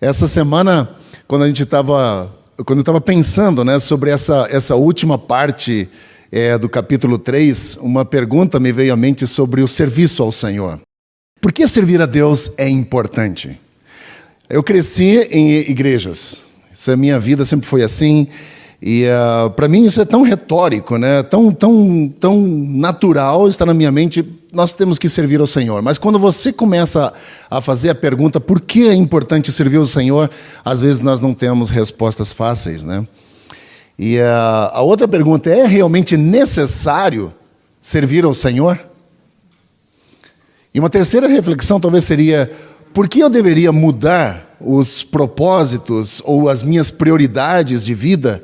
Essa semana, quando eu estava pensando, né, sobre essa última parte do capítulo 3, uma pergunta me veio à mente sobre o serviço ao Senhor. Por que servir a Deus é importante? Eu cresci em igrejas. Isso é minha vida, sempre foi assim. E para mim isso é tão retórico, né? tão natural, está na minha mente, nós temos que servir ao Senhor. Mas quando você começa a fazer a pergunta por que é importante servir ao Senhor, às vezes nós não temos respostas fáceis, né? E a outra pergunta é realmente necessário servir ao Senhor? E uma terceira reflexão talvez seria, por que eu deveria mudar os propósitos ou as minhas prioridades de vida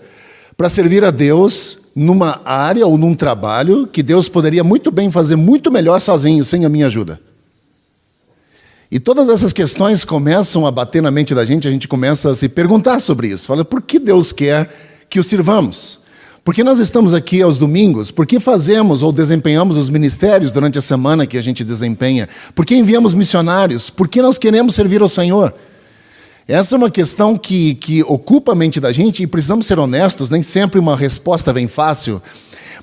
para servir a Deus numa área ou num trabalho que Deus poderia muito bem fazer muito melhor sozinho, sem a minha ajuda? E todas essas questões começam a bater na mente da gente, a gente começa a se perguntar sobre isso. Fala, por que Deus quer que o sirvamos? Por que nós estamos aqui aos domingos? Por que fazemos ou desempenhamos os ministérios durante a semana que a gente desempenha? Por que enviamos missionários? Por que nós queremos servir ao Senhor? Essa é uma questão que ocupa a mente da gente e precisamos ser honestos, nem sempre uma resposta vem fácil.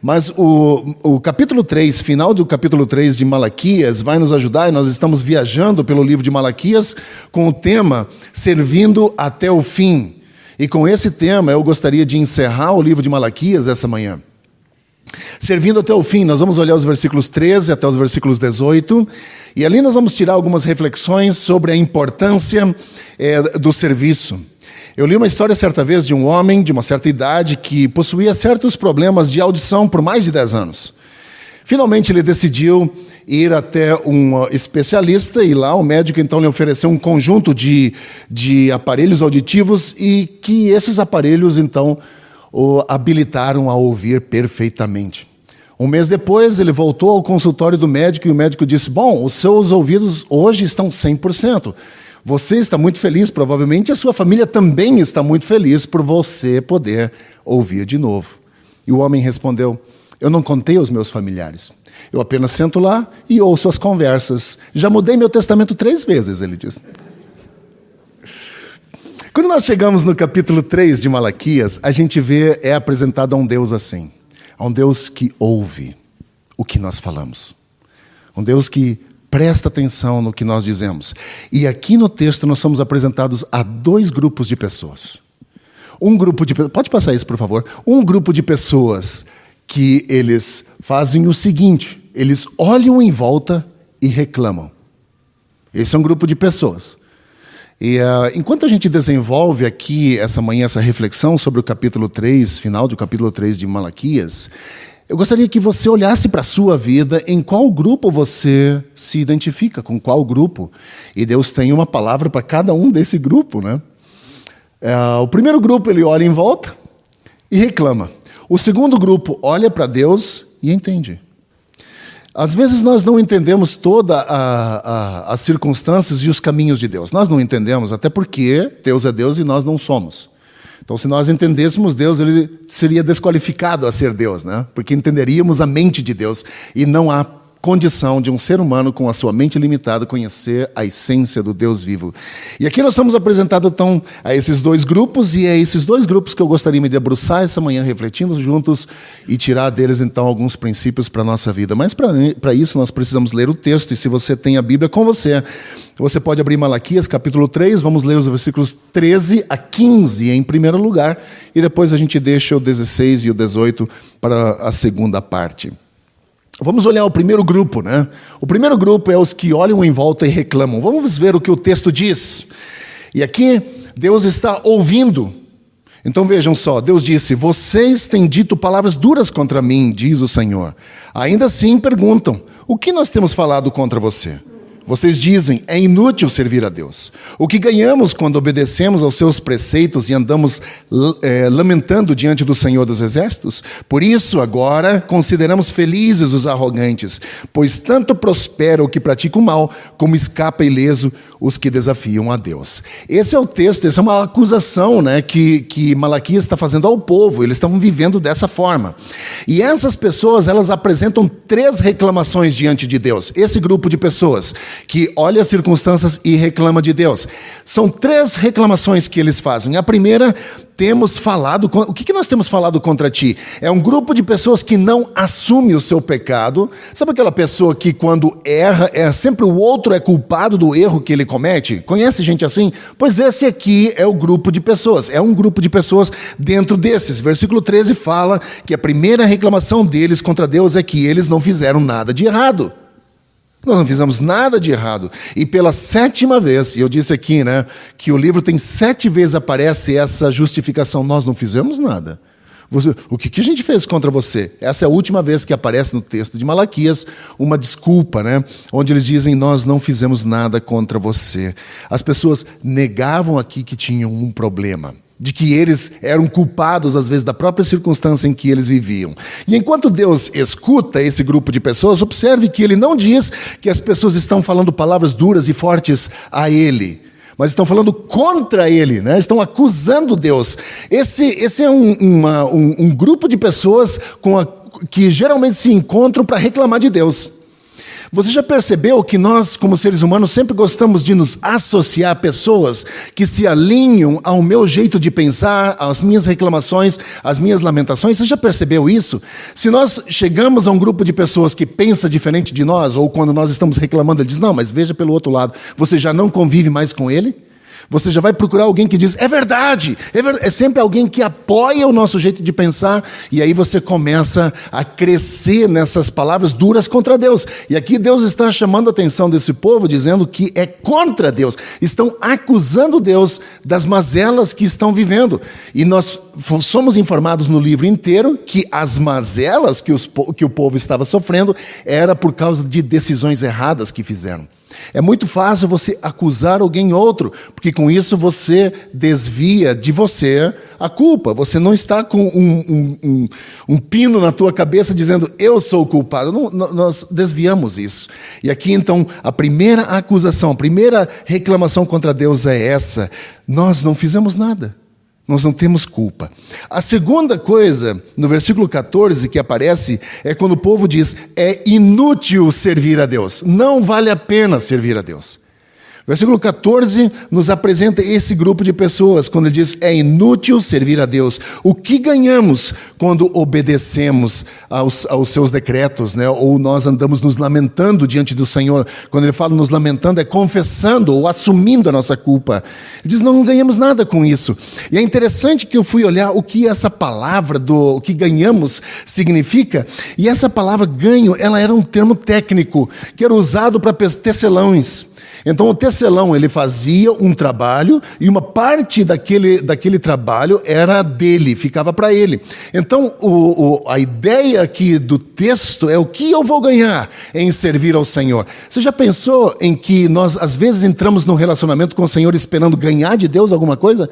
Mas o capítulo 3, final do capítulo 3 de Malaquias, vai nos ajudar, e nós estamos viajando pelo livro de Malaquias com o tema Servindo até o Fim. E com esse tema eu gostaria de encerrar o livro de Malaquias essa manhã. Servindo até o fim, nós vamos olhar os versículos 13 até os versículos 18, e ali nós vamos tirar algumas reflexões sobre a importância do serviço. Eu li uma história certa vez de um homem de uma certa idade que possuía certos problemas de audição por mais de 10 anos. Finalmente ele decidiu ir até um especialista e lá o médico então lhe ofereceu um conjunto de aparelhos auditivos e que esses aparelhos então o habilitaram a ouvir perfeitamente. Um mês depois ele voltou ao consultório do médico e o médico disse, bom, os seus ouvidos hoje estão 100%. Você está muito feliz, provavelmente a sua família também está muito feliz por você poder ouvir de novo. E o homem respondeu, eu não contei aos meus familiares. Eu apenas sento lá e ouço as conversas. Já mudei meu testamento 3 vezes, ele disse. Quando nós chegamos no capítulo 3 de Malaquias, a gente é apresentado a um Deus assim. A um Deus que ouve o que nós falamos. Um Deus que presta atenção no que nós dizemos. E aqui no texto nós somos apresentados a 2 grupos de pessoas. Pode passar isso, por favor? Um grupo de pessoas que eles fazem o seguinte, eles olham em volta e reclamam. Esse é um grupo de pessoas. E enquanto a gente desenvolve aqui essa manhã essa reflexão sobre o capítulo 3, final do capítulo 3 de Malaquias, eu gostaria que você olhasse para a sua vida, em qual grupo você se identifica, com qual grupo. E Deus tem uma palavra para cada um desse grupo, né? O primeiro grupo, ele olha em volta e reclama. O segundo grupo olha para Deus e entende. Às vezes nós não entendemos todas as circunstâncias e os caminhos de Deus. Nós não entendemos, até porque Deus é Deus e nós não somos. Então, se nós entendêssemos Deus, ele seria desqualificado a ser Deus, né? Porque entenderíamos a mente de Deus e não há condição de um ser humano com a sua mente limitada conhecer a essência do Deus vivo. E aqui nós somos apresentados então a esses 2 grupos e é esses 2 grupos que eu gostaria de me debruçar essa manhã refletindo juntos e tirar deles então alguns princípios para a nossa vida. Mas para isso nós precisamos ler o texto e se você tem a Bíblia com você, você pode abrir Malaquias capítulo 3, vamos ler os versículos 13 a 15 em primeiro lugar e depois a gente deixa o 16 e o 18 para a segunda parte. Vamos olhar o primeiro grupo, né? O primeiro grupo é os que olham em volta e reclamam. Vamos ver o que o texto diz. E aqui, Deus está ouvindo. Então vejam só, Deus disse, vocês têm dito palavras duras contra mim, diz o Senhor. Ainda assim perguntam, o que nós temos falado contra você? Vocês dizem, é inútil servir a Deus. O que ganhamos quando obedecemos aos seus preceitos e andamos lamentando diante do Senhor dos Exércitos? Por isso, agora, consideramos felizes os arrogantes, pois tanto prospera o que pratica o mal, como escapa ileso os que desafiam a Deus. Esse é o texto, essa é uma acusação, né, que Malaquias está fazendo ao povo. Eles estavam vivendo dessa forma. E essas pessoas, elas apresentam 3 reclamações diante de Deus. Esse grupo de pessoas que olha as circunstâncias e reclama de Deus. São 3 reclamações que eles fazem. A primeira, temos falado... O que nós temos falado contra ti? É um grupo de pessoas que não assume o seu pecado. Sabe aquela pessoa que quando erra, sempre o outro é culpado do erro que ele comete? Conhece gente assim? Pois esse aqui é o grupo de pessoas. É um grupo de pessoas dentro desses. Versículo 13 fala que a primeira reclamação deles contra Deus é que eles não fizeram nada de errado. Nós não fizemos nada de errado. E pela 7ª vez, e eu disse aqui, né, que o livro tem 7 vezes aparece essa justificação. Nós não fizemos nada. O que a gente fez contra você? Essa é a última vez que aparece no texto de Malaquias uma desculpa, né? Onde eles dizem, nós não fizemos nada contra você. As pessoas negavam aqui que tinham um problema, de que eles eram culpados, às vezes, da própria circunstância em que eles viviam. E enquanto Deus escuta esse grupo de pessoas, observe que ele não diz que as pessoas estão falando palavras duras e fortes a ele, mas estão falando contra ele, né? Estão acusando Deus. Esse é um grupo de pessoas que geralmente se encontram para reclamar de Deus. Você já percebeu que nós, como seres humanos, sempre gostamos de nos associar a pessoas que se alinham ao meu jeito de pensar, às minhas reclamações, às minhas lamentações? Você já percebeu isso? Se nós chegamos a um grupo de pessoas que pensa diferente de nós, ou quando nós estamos reclamando, ele diz, não, mas veja pelo outro lado, você já não convive mais com ele? Você já vai procurar alguém que diz, é verdade, é sempre alguém que apoia o nosso jeito de pensar, e aí você começa a crescer nessas palavras duras contra Deus. E aqui Deus está chamando a atenção desse povo, dizendo que é contra Deus. Estão acusando Deus das mazelas que estão vivendo. E nós somos informados no livro inteiro que as mazelas que o povo estava sofrendo era por causa de decisões erradas que fizeram. É muito fácil você acusar alguém outro, porque com isso você desvia de você a culpa. Você não está com um pino na tua cabeça dizendo, eu sou o culpado. Não, nós desviamos isso. E aqui então, a primeira acusação, a primeira reclamação contra Deus é essa. Nós não fizemos nada. Nós não temos culpa. A segunda coisa, no versículo 14, que aparece, é quando o povo diz, é inútil servir a Deus. Não vale a pena servir a Deus. Versículo 14 nos apresenta esse grupo de pessoas, quando ele diz, é inútil servir a Deus. O que ganhamos quando obedecemos aos seus decretos, né? Ou nós andamos nos lamentando diante do Senhor? Quando ele fala nos lamentando, é confessando ou assumindo a nossa culpa. Ele diz, não ganhamos nada com isso. E é interessante que eu fui olhar o que essa palavra, o que ganhamos, significa. E essa palavra ganho, ela era um termo técnico, que era usado para tecelões. Então o tecelão, ele fazia um trabalho e uma parte daquele trabalho era dele, ficava para ele. Então a ideia aqui do texto é o que eu vou ganhar em servir ao Senhor. Você já pensou em que nós às vezes entramos num relacionamento com o Senhor esperando ganhar de Deus alguma coisa?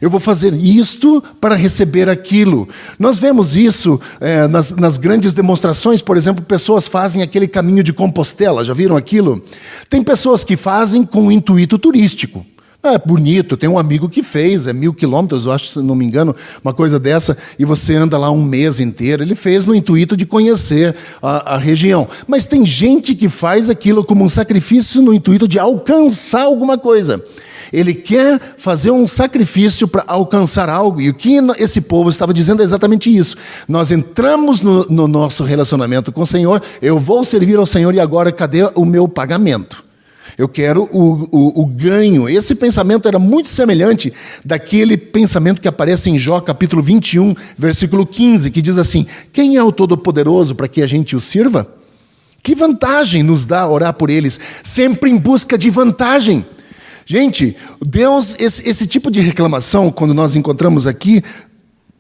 Eu vou fazer isto para receber aquilo. Nós vemos isso nas grandes demonstrações. Por exemplo, pessoas fazem aquele caminho de Compostela. Já viram aquilo? Tem pessoas que fazem com intuito turístico. É bonito, tem um amigo que fez, 1.000 quilômetros, eu acho, se não me engano, uma coisa dessa, e você anda lá um mês inteiro. Ele fez no intuito de conhecer a região. Mas tem gente que faz aquilo como um sacrifício no intuito de alcançar alguma coisa. Ele quer fazer um sacrifício para alcançar algo. E o que esse povo estava dizendo é exatamente isso. Nós entramos no nosso relacionamento com o Senhor, eu vou servir ao Senhor e agora cadê o meu pagamento? Eu quero o ganho. Esse pensamento era muito semelhante daquele pensamento que aparece em Jó, capítulo 21, versículo 15, que diz assim, quem é o Todo-Poderoso para que a gente o sirva? Que vantagem nos dá orar por eles? Sempre em busca de vantagem. Gente, Deus, esse tipo de reclamação, quando nós encontramos aqui,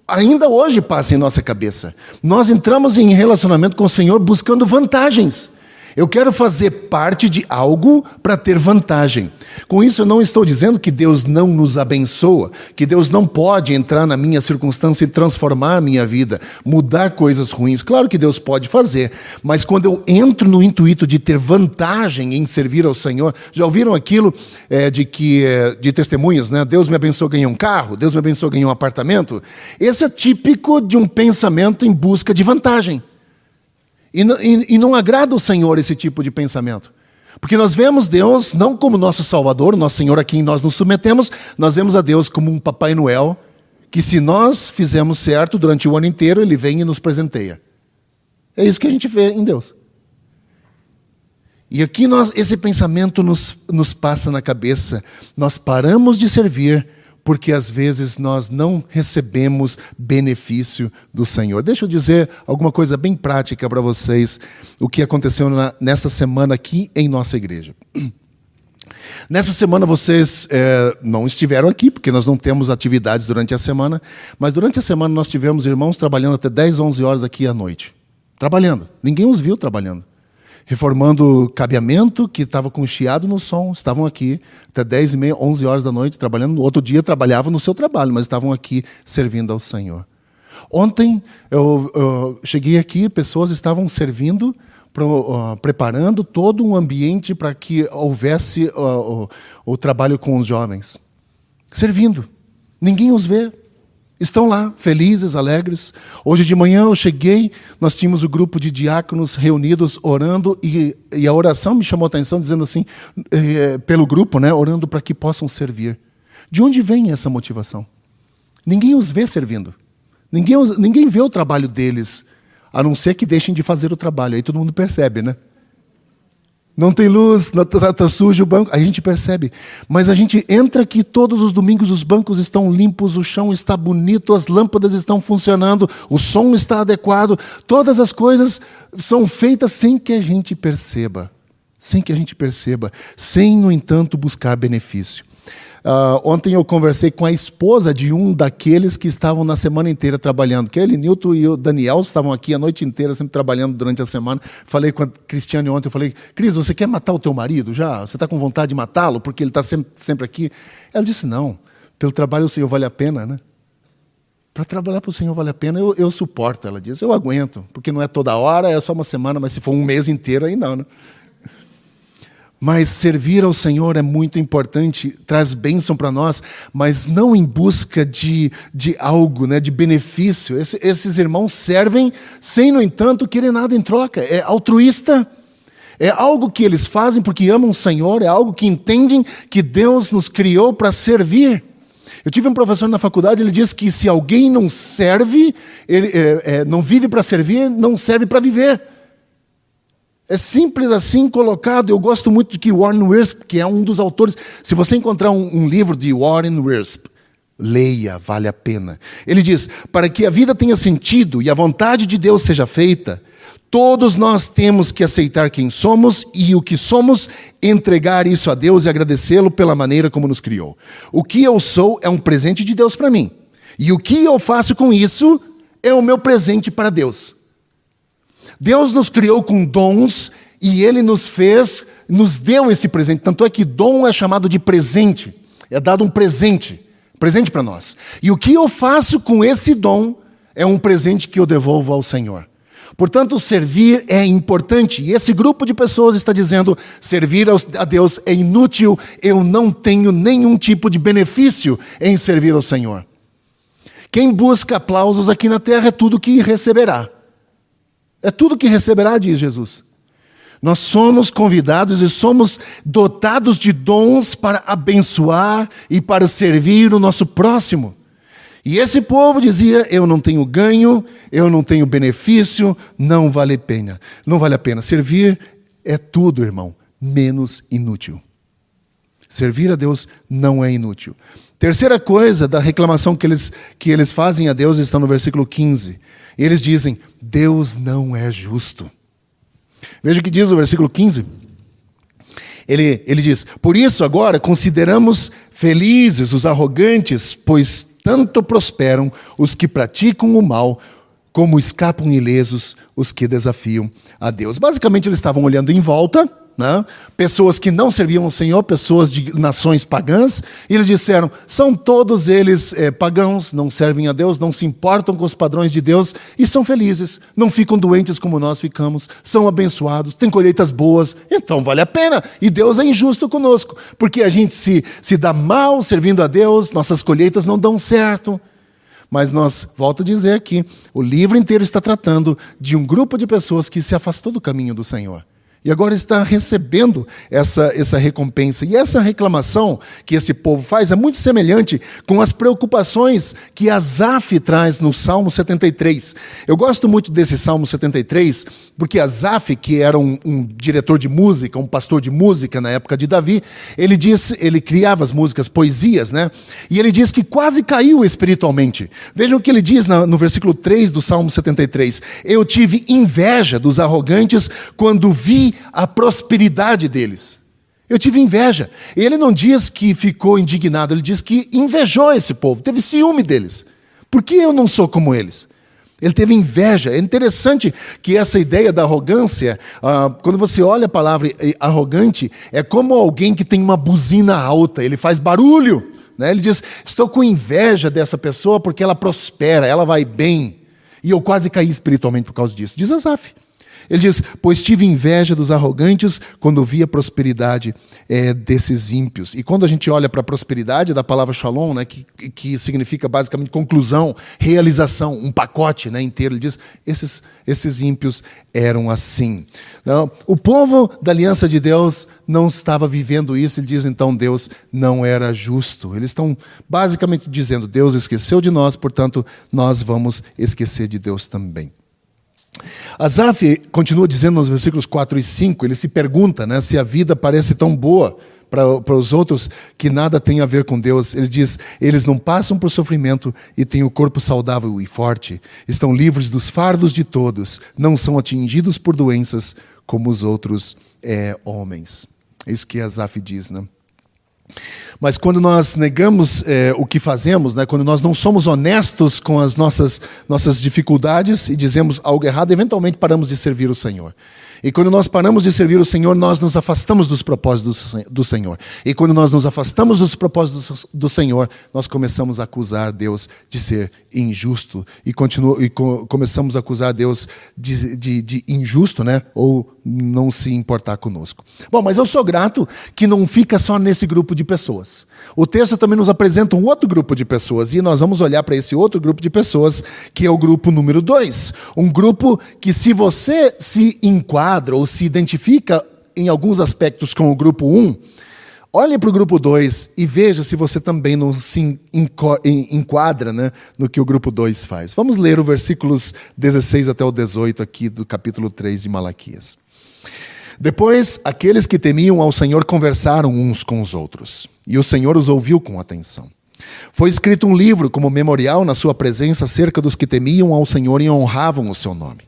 ainda hoje passa em nossa cabeça. Nós entramos em relacionamento com o Senhor buscando vantagens. Eu quero fazer parte de algo para ter vantagem. Com isso, eu não estou dizendo que Deus não nos abençoa, que Deus não pode entrar na minha circunstância e transformar a minha vida, mudar coisas ruins. Claro que Deus pode fazer, mas quando eu entro no intuito de ter vantagem em servir ao Senhor, já ouviram aquilo de testemunhas, né? Deus me abençoou, ganhei um carro, Deus me abençoou, ganhei um apartamento. Esse é típico de um pensamento em busca de vantagem. E não agrada ao Senhor esse tipo de pensamento. Porque nós vemos Deus não como nosso Salvador, nosso Senhor a quem nós nos submetemos, nós vemos a Deus como um Papai Noel, que se nós fizermos certo durante o ano inteiro, Ele vem e nos presenteia. É isso que a gente vê em Deus. E aqui esse pensamento nos passa na cabeça. Nós paramos de servir porque às vezes nós não recebemos benefício do Senhor. Deixa eu dizer alguma coisa bem prática para vocês, o que aconteceu nessa semana aqui em nossa igreja. Nessa semana vocês não estiveram aqui, porque nós não temos atividades durante a semana, mas durante a semana nós tivemos irmãos trabalhando até 10, 11 horas aqui à noite. Trabalhando. Ninguém os viu trabalhando. Reformando cabeamento, que estava com chiado no som, estavam aqui até 10 e meia, 11 horas da noite, trabalhando. No outro dia trabalhavam no seu trabalho, mas estavam aqui servindo ao Senhor. Ontem eu cheguei aqui, pessoas estavam servindo, preparando todo um ambiente para que houvesse o trabalho com os jovens. Servindo. Ninguém os vê. Estão lá, felizes, alegres. Hoje de manhã eu cheguei, nós tínhamos o grupo de diáconos reunidos, orando, e a oração me chamou a atenção, dizendo assim, pelo grupo, né, orando para que possam servir. De onde vem essa motivação? Ninguém os vê servindo. Ninguém vê o trabalho deles, a não ser que deixem de fazer o trabalho. Aí todo mundo percebe, né? Não tem luz, está sujo o banco, a gente percebe. Mas a gente entra aqui todos os domingos, os bancos estão limpos, o chão está bonito, as lâmpadas estão funcionando, o som está adequado. Todas as coisas são feitas sem que a gente perceba. Sem que a gente perceba. Sem, no entanto, buscar benefício. Ontem eu conversei com a esposa de um daqueles que estavam na semana inteira trabalhando. Que ele, Nilton e o Daniel estavam aqui a noite inteira, sempre trabalhando durante a semana. Falei com a Cristiane ontem, eu falei, Cris, você quer matar o teu marido já? Você está com vontade de matá-lo porque ele está sempre aqui? Ela disse, não, pelo trabalho o Senhor vale a pena, né? Para trabalhar para o Senhor vale a pena, eu suporto, ela diz, eu aguento, porque não é toda hora, é só uma semana, mas se for um mês inteiro, aí não, né? Mas servir ao Senhor é muito importante, traz bênção para nós, mas não em busca de algo, né, de benefício. Esses irmãos servem sem, no entanto, querer nada em troca. É altruísta, é algo que eles fazem porque amam o Senhor, é algo que entendem que Deus nos criou para servir. Eu tive um professor na faculdade, ele disse que se alguém não serve, ele não vive para servir, não serve para viver. É simples assim colocado. Eu gosto muito de que Warren Wiersbe, que é um dos autores, se você encontrar um livro de Warren Wiersbe, leia, vale a pena. Ele diz, para que a vida tenha sentido e a vontade de Deus seja feita, todos nós temos que aceitar quem somos e o que somos, entregar isso a Deus e agradecê-lo pela maneira como nos criou. O que eu sou é um presente de Deus para mim. E o que eu faço com isso é o meu presente para Deus. Deus nos criou com dons e Ele nos deu esse presente. Tanto é que dom é chamado de presente. É dado um presente para nós. E o que eu faço com esse dom é um presente que eu devolvo ao Senhor. Portanto, servir é importante. E esse grupo de pessoas está dizendo, servir a Deus é inútil, eu não tenho nenhum tipo de benefício em servir ao Senhor. Quem busca aplausos aqui na terra é tudo que receberá. É tudo que receberá, diz Jesus. Nós somos convidados e somos dotados de dons para abençoar e para servir o nosso próximo. E esse povo dizia, eu não tenho ganho, eu não tenho benefício, não vale a pena. Não vale a pena. Servir é tudo, irmão, menos inútil. Servir a Deus não é inútil. Terceira coisa da reclamação que eles fazem a Deus está no versículo 15. Eles dizem, Deus não é justo. Veja o que diz o versículo 15. Ele diz, por isso agora consideramos felizes os arrogantes, pois tanto prosperam os que praticam o mal como escapam ilesos os que desafiam a Deus. Basicamente, eles estavam olhando em volta, né? Pessoas que não serviam ao Senhor, pessoas de nações pagãs, e eles disseram, são todos eles pagãos, não servem a Deus, não se importam com os padrões de Deus, e são felizes, não ficam doentes como nós ficamos, são abençoados, têm colheitas boas, então vale a pena, e Deus é injusto conosco, porque a gente se dá mal servindo a Deus, nossas colheitas não dão certo. Mas volto a dizer que o livro inteiro está tratando de um grupo de pessoas que se afastou do caminho do Senhor. E agora está recebendo essa recompensa. E essa reclamação que esse povo faz é muito semelhante com as preocupações que Asaf traz no Salmo 73. Eu gosto muito desse Salmo 73, porque Asaf, que era um diretor de música, um pastor de música na época de Davi, ele criava as músicas, poesias, né? E ele diz que quase caiu espiritualmente. Vejam o que ele diz no versículo 3 do Salmo 73. Eu tive inveja dos arrogantes quando vi a prosperidade deles. Eu tive inveja. Ele não diz que ficou indignado, ele diz que invejou esse povo, teve ciúme deles. Por que eu não sou como eles? Ele teve inveja. É interessante que essa ideia da arrogância, quando você olha a palavra arrogante, é como alguém que tem uma buzina alta, ele faz barulho, né? Ele diz, estou com inveja dessa pessoa porque ela prospera, ela vai bem. E eu quase caí espiritualmente por causa disso. Diz Asaf. Ele diz, pois tive inveja dos arrogantes quando vi a prosperidade desses ímpios. E quando a gente olha para a prosperidade da palavra shalom, né, que significa basicamente conclusão, realização, um pacote, né, inteiro, ele diz, esses ímpios eram assim. Não, o povo da aliança de Deus não estava vivendo isso, ele diz então Deus não era justo. Eles estão basicamente dizendo, Deus esqueceu de nós, portanto nós vamos esquecer de Deus também. Asaf continua dizendo nos versículos 4 e 5, ele se pergunta, né, se a vida parece tão boa para os outros que nada tem a ver com Deus. Ele diz, eles não passam por sofrimento e têm o corpo saudável e forte, estão livres dos fardos de todos, não são atingidos por doenças como os outros homens. É isso que Asaf diz, né? Mas quando nós negamos o que fazemos, né, quando nós não somos honestos com as nossas dificuldades e dizemos algo errado, eventualmente paramos de servir o Senhor. E quando nós paramos de servir o Senhor, nós nos afastamos dos propósitos do Senhor. E quando nós nos afastamos dos propósitos do Senhor, nós começamos a acusar Deus de ser injusto. E começamos a acusar Deus de injusto, né? Ou não se importar conosco. Bom, mas eu sou grato que não fica só nesse grupo de pessoas. O texto também nos apresenta um outro grupo de pessoas. E nós vamos olhar para esse outro grupo de pessoas, que é o grupo número 2. Um grupo que, se você se enquadra ou se identifica em alguns aspectos com o grupo 1, olhe para o grupo 2 e veja se você também não se enquadra, né, no que o grupo 2 faz. Vamos ler os versículos 16 até o 18 aqui do capítulo 3 de Malaquias. Depois, aqueles que temiam ao Senhor conversaram uns com os outros, e o Senhor os ouviu com atenção. Foi escrito um livro como memorial na sua presença acerca dos que temiam ao Senhor e honravam o seu nome.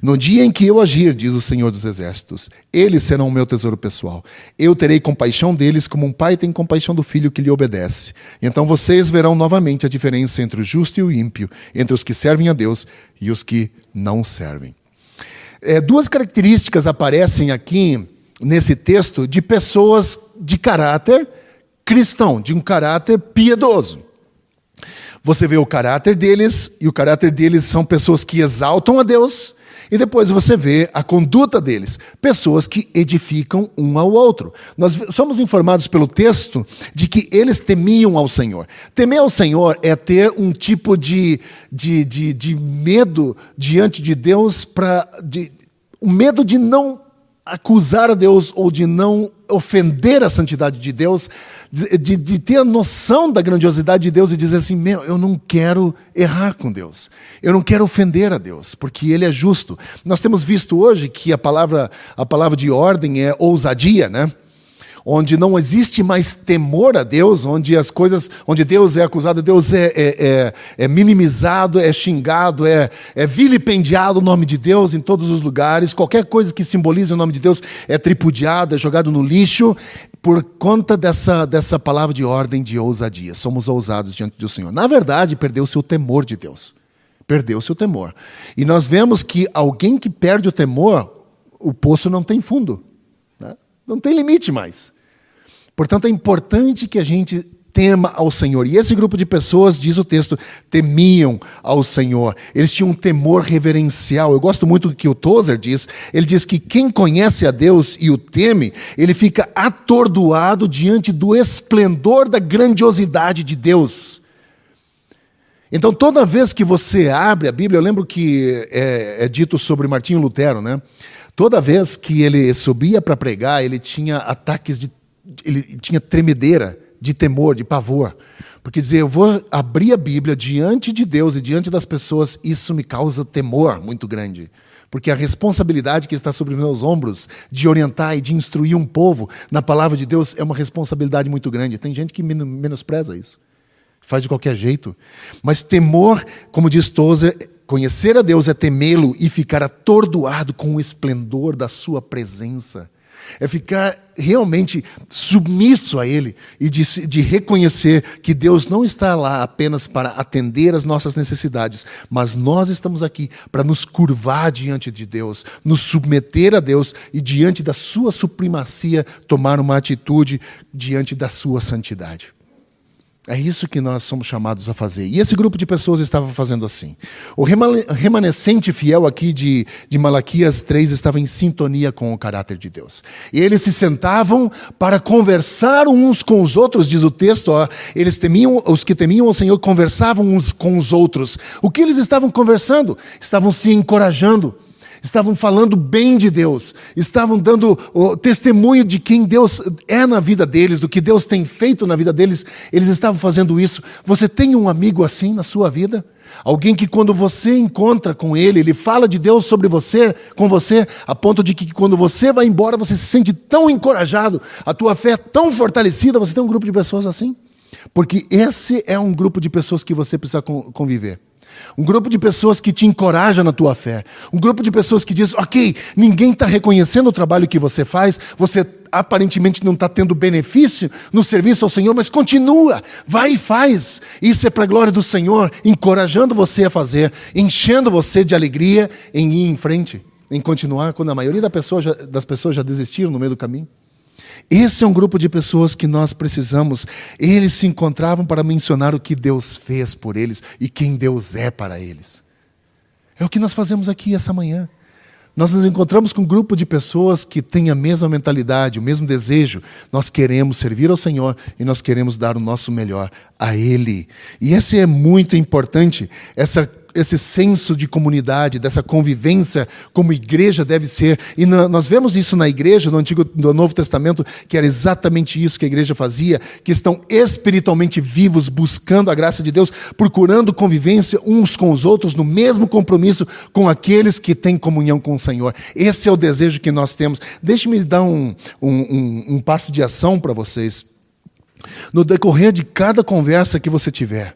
No dia em que eu agir, diz o Senhor dos Exércitos, eles serão o meu tesouro pessoal. Eu terei compaixão deles como um pai tem compaixão do filho que lhe obedece. Então vocês verão novamente a diferença entre o justo e o ímpio, entre os que servem a Deus e os que não servem. Duas características aparecem aqui nesse texto de pessoas de caráter cristão, de um caráter piedoso. Você vê o caráter deles, e o caráter deles são pessoas que exaltam a Deus, e depois você vê a conduta deles, pessoas que edificam um ao outro. Nós somos informados pelo texto de que eles temiam ao Senhor. Temer ao Senhor é ter um tipo de medo diante de Deus, um medo de não acusar a Deus ou de não ofender a santidade de Deus, de ter a noção da grandiosidade de Deus e dizer assim, eu não quero errar com Deus, eu não quero ofender a Deus, porque Ele é justo. Nós temos visto hoje que a palavra de ordem é ousadia, né? Onde não existe mais temor a Deus, onde Deus é acusado, Deus é minimizado, é xingado, é vilipendiado o nome de Deus em todos os lugares. Qualquer coisa que simbolize o nome de Deus é tripudiado, é jogado no lixo, por conta dessa palavra de ordem de ousadia. Somos ousados diante do Senhor. Na verdade, perdeu-se o temor de Deus. Perdeu-se o temor. E nós vemos que alguém que perde o temor, o poço não tem fundo, né? Não tem limite mais. Portanto, é importante que a gente tema ao Senhor. E esse grupo de pessoas, diz o texto, temiam ao Senhor. Eles tinham um temor reverencial. Eu gosto muito do que o Tozer diz. Ele diz que quem conhece a Deus e o teme, ele fica atordoado diante do esplendor da grandiosidade de Deus. Então, toda vez que você abre a Bíblia, eu lembro que é dito sobre Martinho Lutero, né? Toda vez que ele subia para pregar, ele tinha ataques ele tinha tremedeira de temor, de pavor. Porque dizer, eu vou abrir a Bíblia diante de Deus e diante das pessoas, isso me causa temor muito grande. Porque a responsabilidade que está sobre os meus ombros de orientar e de instruir um povo na palavra de Deus é uma responsabilidade muito grande. Tem gente que menospreza isso. Faz de qualquer jeito. Mas temor, como diz Tozer, conhecer a Deus é temê-lo e ficar atordoado com o esplendor da sua presença. É ficar realmente submisso a Ele e de reconhecer que Deus não está lá apenas para atender às nossas necessidades, mas nós estamos aqui para nos curvar diante de Deus, nos submeter a Deus e diante da sua supremacia tomar uma atitude diante da sua santidade. É isso que nós somos chamados a fazer. E esse grupo de pessoas estava fazendo assim. O remanescente fiel aqui de Malaquias 3 estava em sintonia com o caráter de Deus. E eles se sentavam para conversar uns com os outros, diz o texto. Os que temiam o Senhor conversavam uns com os outros. O que eles estavam conversando? Estavam se encorajando. Estavam falando bem de Deus, estavam dando o testemunho de quem Deus é na vida deles, do que Deus tem feito na vida deles. Eles estavam fazendo isso. Você tem um amigo assim na sua vida? Alguém que quando você encontra com ele, ele fala de Deus sobre você, com você, a ponto de que quando você vai embora, você se sente tão encorajado, a tua fé é tão fortalecida. Você tem um grupo de pessoas assim? Porque esse é um grupo de pessoas que você precisa conviver. Um grupo de pessoas que te encoraja na tua fé. Um grupo de pessoas que diz, ok, ninguém está reconhecendo o trabalho que você faz, você aparentemente não está tendo benefício no serviço ao Senhor, mas continua, vai e faz. Isso é para a glória do Senhor, encorajando você a fazer, enchendo você de alegria em ir em frente, em continuar, quando a maioria das pessoas já desistiram no meio do caminho. Esse é um grupo de pessoas que nós precisamos. Eles se encontravam para mencionar o que Deus fez por eles e quem Deus é para eles. É o que nós fazemos aqui essa manhã. Nós nos encontramos com um grupo de pessoas que têm a mesma mentalidade, o mesmo desejo. Nós queremos servir ao Senhor e nós queremos dar o nosso melhor a Ele. E esse é muito importante, esse senso de comunidade, dessa convivência como igreja deve ser. E nós vemos isso na igreja, no Novo Testamento, que era exatamente isso que a igreja fazia, que estão espiritualmente vivos, buscando a graça de Deus, procurando convivência uns com os outros, no mesmo compromisso com aqueles que têm comunhão com o Senhor. Esse é o desejo que nós temos. Deixe-me dar um passo de ação para vocês. No decorrer de cada conversa que você tiver,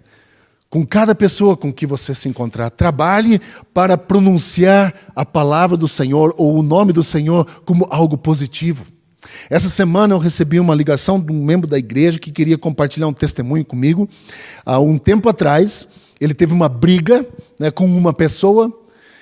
com cada pessoa com que você se encontrar, trabalhe para pronunciar a palavra do Senhor ou o nome do Senhor como algo positivo. Essa semana eu recebi uma ligação de um membro da igreja que queria compartilhar um testemunho comigo. Há um tempo atrás, ele teve uma briga, né, com uma pessoa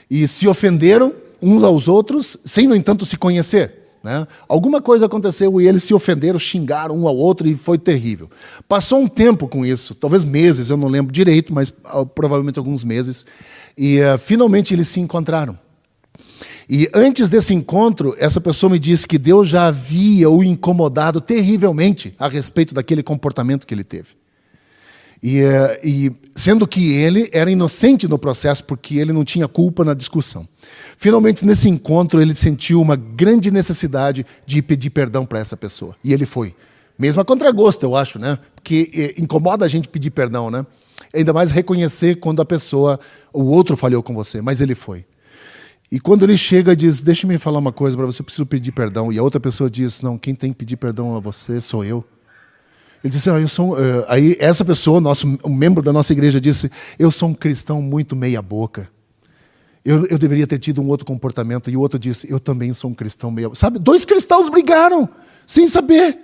e se ofenderam uns aos outros, sem, no entanto, se conhecer. Né? Alguma coisa aconteceu e eles se ofenderam, xingaram um ao outro e foi terrível. Passou um tempo com isso, talvez meses, eu não lembro direito, mas provavelmente alguns meses. E finalmente eles se encontraram. E antes desse encontro, essa pessoa me disse que Deus já havia o incomodado terrivelmente a respeito daquele comportamento que ele teve. E sendo que ele era inocente no processo, porque ele não tinha culpa na discussão. Finalmente, nesse encontro, ele sentiu uma grande necessidade de pedir perdão para essa pessoa. E ele foi. Mesmo a contragosto, eu acho, né? Porque incomoda a gente pedir perdão, né? Ainda mais reconhecer quando o outro falhou com você. Mas ele foi. E quando ele chega e diz, deixa-me falar uma coisa para você, eu preciso pedir perdão. E a outra pessoa diz, não, quem tem que pedir perdão a você sou eu. Ele disse, aí essa pessoa, um membro da nossa igreja disse, eu sou um cristão muito meia boca. Eu deveria ter tido um outro comportamento. E o outro disse, eu também sou um cristão meia boca. Sabe, 2 cristãos brigaram, sem saber.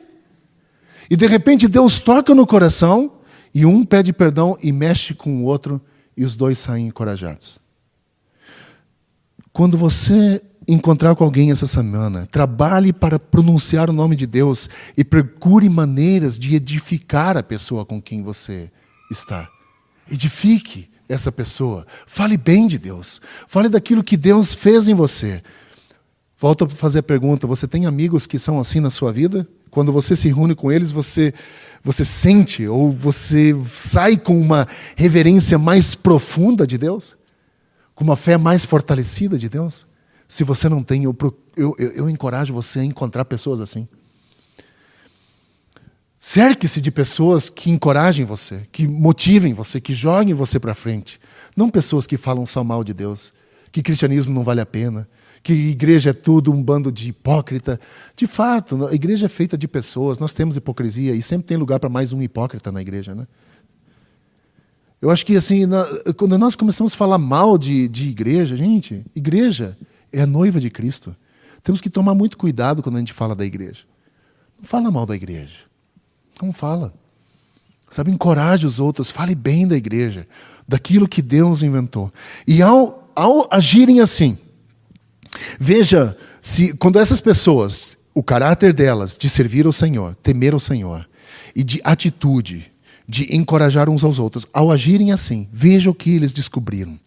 E de repente Deus toca no coração, e um pede perdão e mexe com o outro, e os dois saem encorajados. Quando você encontrar com alguém essa semana, trabalhe para pronunciar o nome de Deus e procure maneiras de edificar a pessoa com quem você está. Edifique essa pessoa. Fale bem de Deus. Fale daquilo que Deus fez em você. Volto a fazer a pergunta, você tem amigos que são assim na sua vida? Quando você se reúne com eles, você sente ou você sai com uma reverência mais profunda de Deus? Com uma fé mais fortalecida de Deus? Se você não tem, eu encorajo você a encontrar pessoas assim. Cerque-se de pessoas que encorajem você, que motivem você, que joguem você para frente. Não pessoas que falam só mal de Deus, que cristianismo não vale a pena, que igreja é tudo um bando de hipócrita. De fato, a igreja é feita de pessoas, nós temos hipocrisia e sempre tem lugar para mais um hipócrita na igreja, né? Eu acho que assim, quando nós começamos a falar mal de igreja, gente, igreja é a noiva de Cristo. Temos que tomar muito cuidado quando a gente fala da igreja. Não fala mal da igreja. Não fala. Sabe, encoraje os outros, fale bem da igreja, daquilo que Deus inventou. E ao agirem assim, veja, quando essas pessoas, o caráter delas de servir ao Senhor, temer ao Senhor, e de atitude, de encorajar uns aos outros, ao agirem assim, veja o que eles descobriram.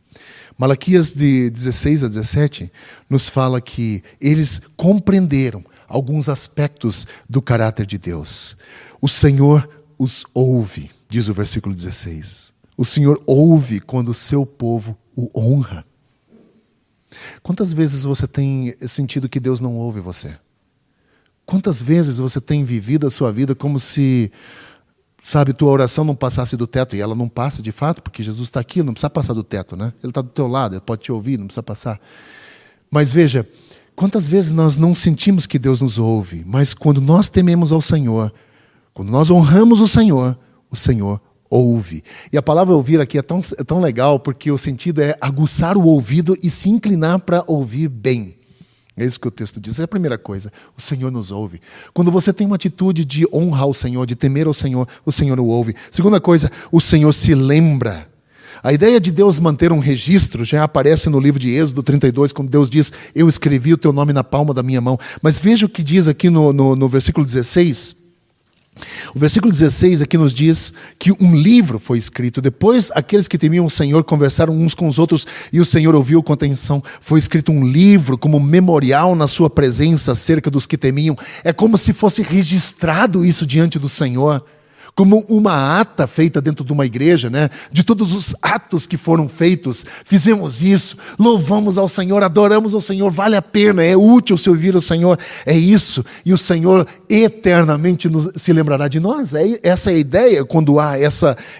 Malaquias de 16 a 17 nos fala que eles compreenderam alguns aspectos do caráter de Deus. O Senhor os ouve, diz o versículo 16. O Senhor ouve quando o seu povo o honra. Quantas vezes você tem sentido que Deus não ouve você? Quantas vezes você tem vivido a sua vida como se, sabe, tua oração não passasse do teto, e ela não passa de fato, porque Jesus está aqui, não precisa passar do teto, né? Ele está do teu lado, ele pode te ouvir, não precisa passar. Mas veja, quantas vezes nós não sentimos que Deus nos ouve, mas quando nós tememos ao Senhor, quando nós honramos o Senhor ouve. E a palavra ouvir aqui é tão legal, porque o sentido é aguçar o ouvido e se inclinar para ouvir bem. É isso que o texto diz. É a primeira coisa. O Senhor nos ouve. Quando você tem uma atitude de honrar o Senhor, de temer ao Senhor, o Senhor o ouve. Segunda coisa, o Senhor se lembra. A ideia de Deus manter um registro já aparece no livro de Êxodo 32, quando Deus diz, eu escrevi o teu nome na palma da minha mão. Mas veja o que diz aqui no versículo 16. O versículo 16 aqui nos diz que um livro foi escrito. Depois, aqueles que temiam o Senhor conversaram uns com os outros e o Senhor ouviu com atenção. Foi escrito um livro como memorial na sua presença acerca dos que temiam. É como se fosse registrado isso diante do Senhor. Como uma ata feita dentro de uma igreja, né? De todos os atos que foram feitos, fizemos isso, louvamos ao Senhor, adoramos ao Senhor, vale a pena, é útil servir ao Senhor, é isso, e o Senhor eternamente se lembrará de nós. Essa é a ideia quando há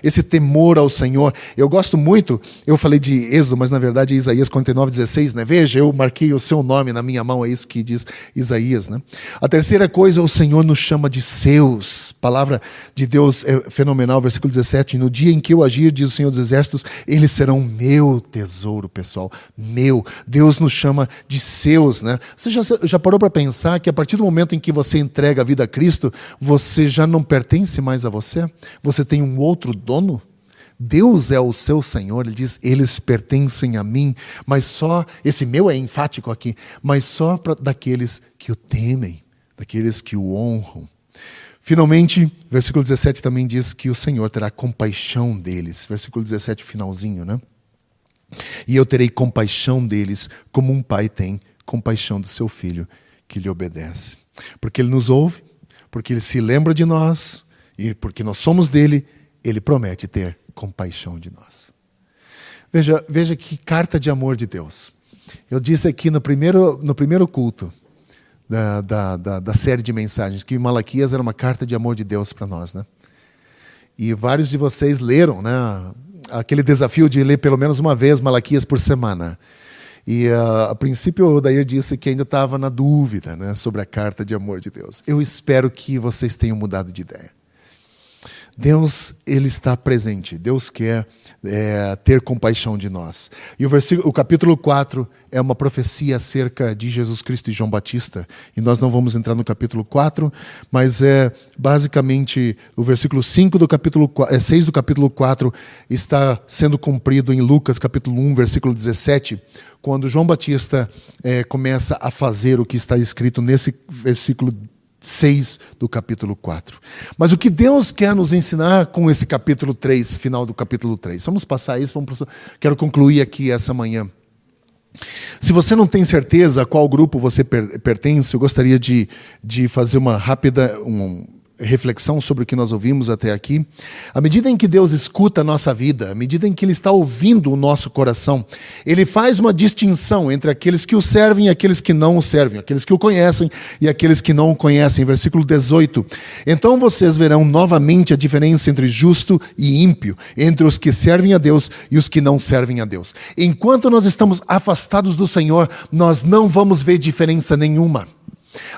esse temor ao Senhor. Eu gosto muito, eu falei de Êxodo, mas na verdade é Isaías 49:16, né? Veja, eu marquei o seu nome na minha mão, é isso que diz Isaías, né? A terceira coisa, o Senhor nos chama de seus, palavra de Deus é fenomenal, versículo 17, no dia em que eu agir, diz o Senhor dos Exércitos, eles serão meu tesouro, pessoal, meu. Deus nos chama de seus, né? Você já parou para pensar que a partir do momento em que você entrega a vida a Cristo, você já não pertence mais a você? Você tem um outro dono? Deus é o seu Senhor, Ele diz, eles pertencem a mim, mas só, esse meu é enfático aqui, mas só daqueles que o temem, daqueles que o honram. Finalmente, versículo 17 também diz que o Senhor terá compaixão deles. Versículo 17, finalzinho, né? E eu terei compaixão deles, como um pai tem compaixão do seu filho que lhe obedece. Porque Ele nos ouve, porque Ele se lembra de nós, e porque nós somos dele, Ele promete ter compaixão de nós. Veja que carta de amor de Deus. Eu disse aqui no primeiro culto, da série de mensagens, que Malaquias era uma carta de amor de Deus para nós, né? E vários de vocês leram, né? Aquele desafio de ler pelo menos uma vez Malaquias por semana. E a princípio o Odair disse que ainda estava na dúvida, né, sobre a carta de amor de Deus. Eu espero que vocês tenham mudado de ideia. Deus, Ele está presente. Deus quer ter compaixão de nós. E o capítulo 4 é uma profecia acerca de Jesus Cristo e João Batista. E nós não vamos entrar no capítulo 4, mas basicamente o versículo 6 do capítulo 4 está sendo cumprido em Lucas capítulo 1, versículo 17, quando João Batista começa a fazer o que está escrito nesse versículo 6 do capítulo 4. Mas o que Deus quer nos ensinar com esse capítulo 3, final do capítulo 3? Vamos passar isso, quero concluir aqui essa manhã. Se você não tem certeza a qual grupo você pertence, eu gostaria de fazer uma rápida reflexão sobre o que nós ouvimos até aqui. À medida em que Deus escuta a nossa vida, à medida em que Ele está ouvindo o nosso coração, Ele faz uma distinção entre aqueles que o servem e aqueles que não o servem, aqueles que o conhecem e aqueles que não o conhecem. Versículo 18. Então vocês verão novamente a diferença entre justo e ímpio, entre os que servem a Deus e os que não servem a Deus. Enquanto nós estamos afastados do Senhor, nós não vamos ver diferença nenhuma.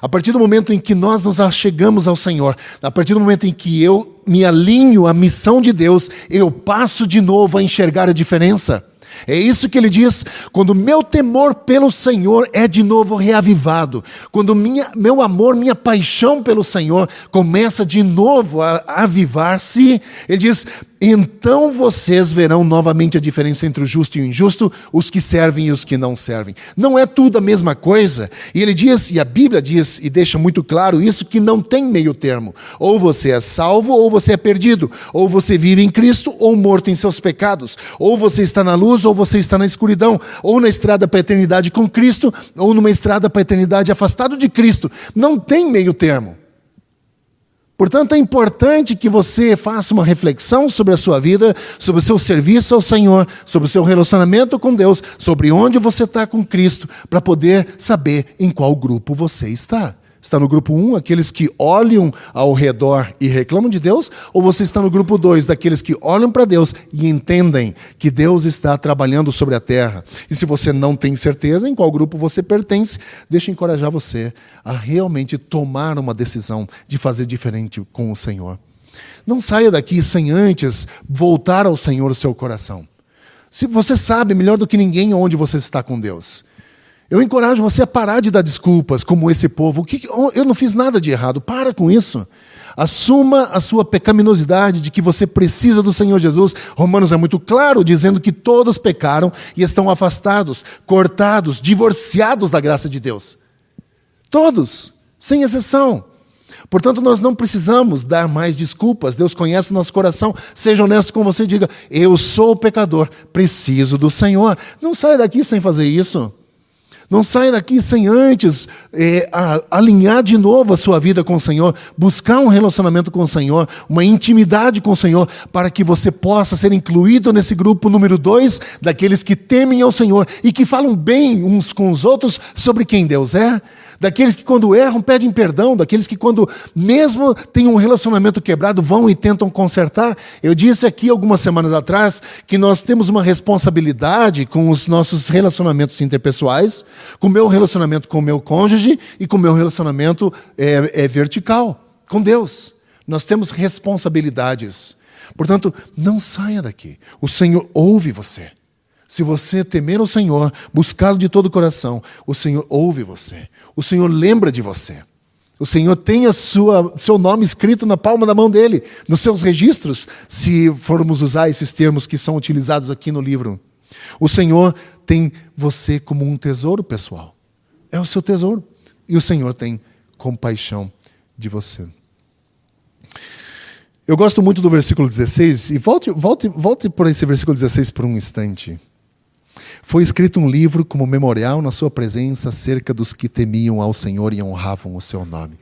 A partir do momento em que nós nos achegamos ao Senhor, a partir do momento em que eu me alinho à missão de Deus, eu passo de novo a enxergar a diferença. É isso que ele diz, quando meu temor pelo Senhor é de novo reavivado, quando meu amor, minha paixão pelo Senhor começa de novo a avivar-se, ele diz: então vocês verão novamente a diferença entre o justo e o injusto, os que servem e os que não servem. Não é tudo a mesma coisa. E ele diz, e a Bíblia diz, e deixa muito claro isso, que não tem meio termo. Ou você é salvo, ou você é perdido. Ou você vive em Cristo, ou morto em seus pecados. Ou você está na luz, ou você está na escuridão. Ou na estrada para a eternidade com Cristo, ou numa estrada para a eternidade afastado de Cristo. Não tem meio termo. Portanto, é importante que você faça uma reflexão sobre a sua vida, sobre o seu serviço ao Senhor, sobre o seu relacionamento com Deus, sobre onde você está com Cristo, para poder saber em qual grupo você está. Está no grupo 1, aqueles que olham ao redor e reclamam de Deus? Ou você está no grupo 2, daqueles que olham para Deus e entendem que Deus está trabalhando sobre a terra? E se você não tem certeza em qual grupo você pertence, deixa eu encorajar você a realmente tomar uma decisão de fazer diferente com o Senhor. Não saia daqui sem antes voltar ao Senhor o seu coração. Se você sabe melhor do que ninguém onde você está com Deus, eu encorajo você a parar de dar desculpas, como esse povo. Eu não fiz nada de errado. Para com isso. Assuma a sua pecaminosidade de que você precisa do Senhor Jesus. Romanos é muito claro, dizendo que todos pecaram e estão afastados, cortados, divorciados da graça de Deus. Todos, sem exceção. Portanto, nós não precisamos dar mais desculpas. Deus conhece o nosso coração. Seja honesto com você e diga: eu sou pecador, preciso do Senhor. Não saia daqui sem fazer isso. Não saia daqui sem antes alinhar de novo a sua vida com o Senhor, buscar um relacionamento com o Senhor, uma intimidade com o Senhor, para que você possa ser incluído nesse grupo número 2, daqueles que temem ao Senhor e que falam bem uns com os outros sobre quem Deus é. Daqueles que quando erram pedem perdão, daqueles que quando mesmo têm um relacionamento quebrado vão e tentam consertar. Eu disse aqui algumas semanas atrás que nós temos uma responsabilidade com os nossos relacionamentos interpessoais, com o meu relacionamento com o meu cônjuge e com o meu relacionamento vertical, com Deus. Nós temos responsabilidades. Portanto, não saia daqui. O Senhor ouve você. Se você temer o Senhor, buscá-lo de todo o coração, o Senhor ouve você. O Senhor lembra de você. O Senhor tem seu nome escrito na palma da mão dele, nos seus registros, se formos usar esses termos que são utilizados aqui no livro. O Senhor tem você como um tesouro pessoal. É o seu tesouro. E o Senhor tem compaixão de você. Eu gosto muito do versículo 16, e volte por esse versículo 16 por um instante. Foi escrito um livro como memorial na sua presença acerca dos que temiam ao Senhor e honravam o seu nome.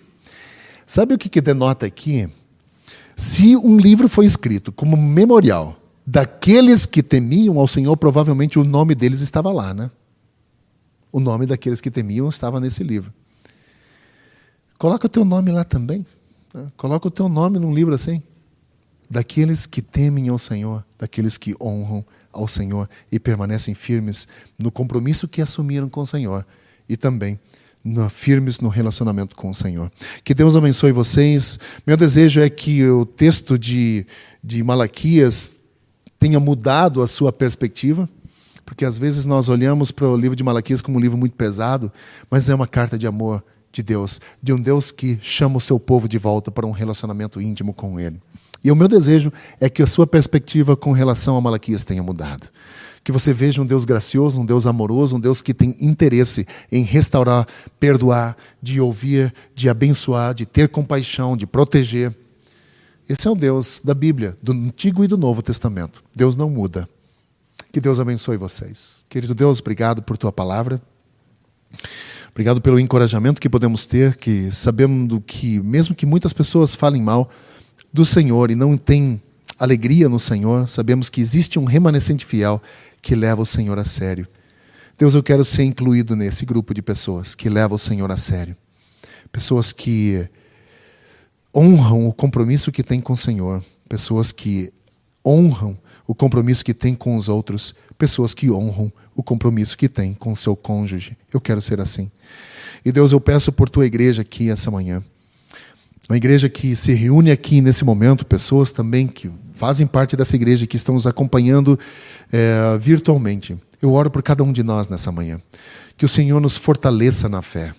Sabe o que denota aqui? Se um livro foi escrito como memorial daqueles que temiam ao Senhor, provavelmente o nome deles estava lá, né? O nome daqueles que temiam estava nesse livro. Coloca o teu nome lá também. Né? Coloca o teu nome num livro assim. Daqueles que temem ao Senhor, daqueles que honram ao Senhor e permanecem firmes no compromisso que assumiram com o Senhor e também firmes no relacionamento com o Senhor. Que Deus abençoe vocês. Meu desejo é que o texto de Malaquias tenha mudado a sua perspectiva, porque às vezes nós olhamos para o livro de Malaquias como um livro muito pesado, mas é uma carta de amor de Deus, de um Deus que chama o seu povo de volta para um relacionamento íntimo com Ele. E o meu desejo é que a sua perspectiva com relação a Malaquias tenha mudado. Que você veja um Deus gracioso, um Deus amoroso, um Deus que tem interesse em restaurar, perdoar, de ouvir, de abençoar, de ter compaixão, de proteger. Esse é o Deus da Bíblia, do Antigo e do Novo Testamento. Deus não muda. Que Deus abençoe vocês. Querido Deus, obrigado por tua palavra. Obrigado pelo encorajamento que podemos ter, que sabemos que, mesmo que muitas pessoas falem mal do Senhor e não têm alegria no Senhor, sabemos que existe um remanescente fiel que leva o Senhor a sério. Deus, eu quero ser incluído nesse grupo de pessoas que levam o Senhor a sério. Pessoas que honram o compromisso que têm com o Senhor. Pessoas que honram o compromisso que têm com os outros. Pessoas que honram o compromisso que têm com o seu cônjuge. Eu quero ser assim. E Deus, eu peço por tua igreja aqui essa manhã. Uma igreja que se reúne aqui nesse momento, pessoas também que fazem parte dessa igreja, que estão nos acompanhando virtualmente. Eu oro por cada um de nós nessa manhã. Que o Senhor nos fortaleça na fé.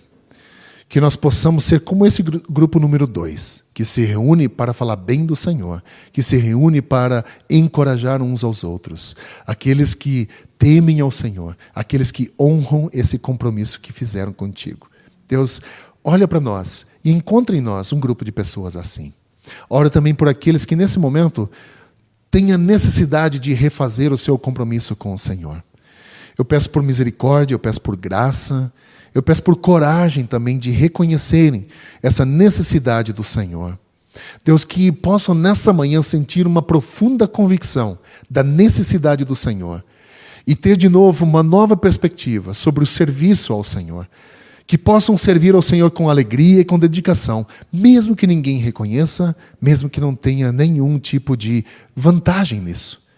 Que nós possamos ser como esse grupo número 2, que se reúne para falar bem do Senhor, que se reúne para encorajar uns aos outros. Aqueles que temem ao Senhor, aqueles que honram esse compromisso que fizeram contigo. Deus, olha para nós e encontre em nós um grupo de pessoas assim. Oro também por aqueles que nesse momento têm a necessidade de refazer o seu compromisso com o Senhor. Eu peço por misericórdia, eu peço por graça, eu peço por coragem também de reconhecerem essa necessidade do Senhor. Deus, que possam nessa manhã sentir uma profunda convicção da necessidade do Senhor e ter de novo uma nova perspectiva sobre o serviço ao Senhor. Que possam servir ao Senhor com alegria e com dedicação, mesmo que ninguém reconheça, mesmo que não tenha nenhum tipo de vantagem nisso.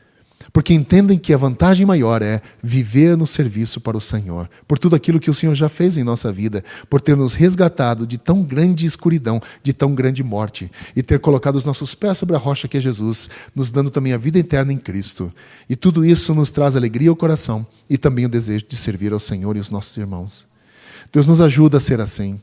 Porque entendem que a vantagem maior é viver no serviço para o Senhor, por tudo aquilo que o Senhor já fez em nossa vida, por ter nos resgatado de tão grande escuridão, de tão grande morte, e ter colocado os nossos pés sobre a rocha que é Jesus, nos dando também a vida eterna em Cristo. E tudo isso nos traz alegria ao coração e também o desejo de servir ao Senhor e aos nossos irmãos. Deus, nos ajuda a ser assim.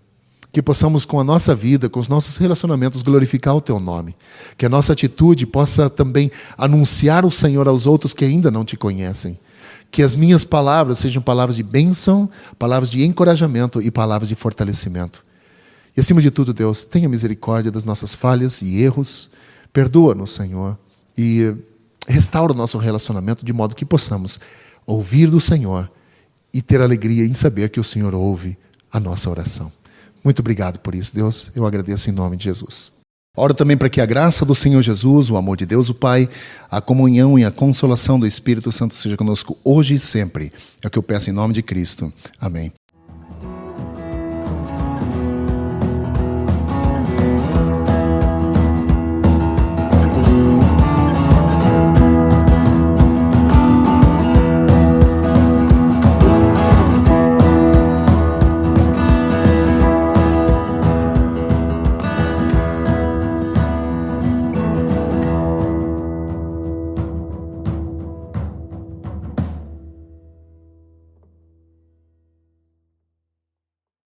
Que possamos com a nossa vida, com os nossos relacionamentos, glorificar o Teu nome. Que a nossa atitude possa também anunciar o Senhor aos outros que ainda não Te conhecem. Que as minhas palavras sejam palavras de bênção, palavras de encorajamento e palavras de fortalecimento. E acima de tudo, Deus, tenha misericórdia das nossas falhas e erros. Perdoa-nos, Senhor. E restaura o nosso relacionamento de modo que possamos ouvir do Senhor e ter alegria em saber que o Senhor ouve a nossa oração. Muito obrigado por isso, Deus. Eu agradeço em nome de Jesus. Oro também para que a graça do Senhor Jesus, o amor de Deus o Pai, a comunhão e a consolação do Espírito Santo seja conosco hoje e sempre. É o que eu peço em nome de Cristo. Amém.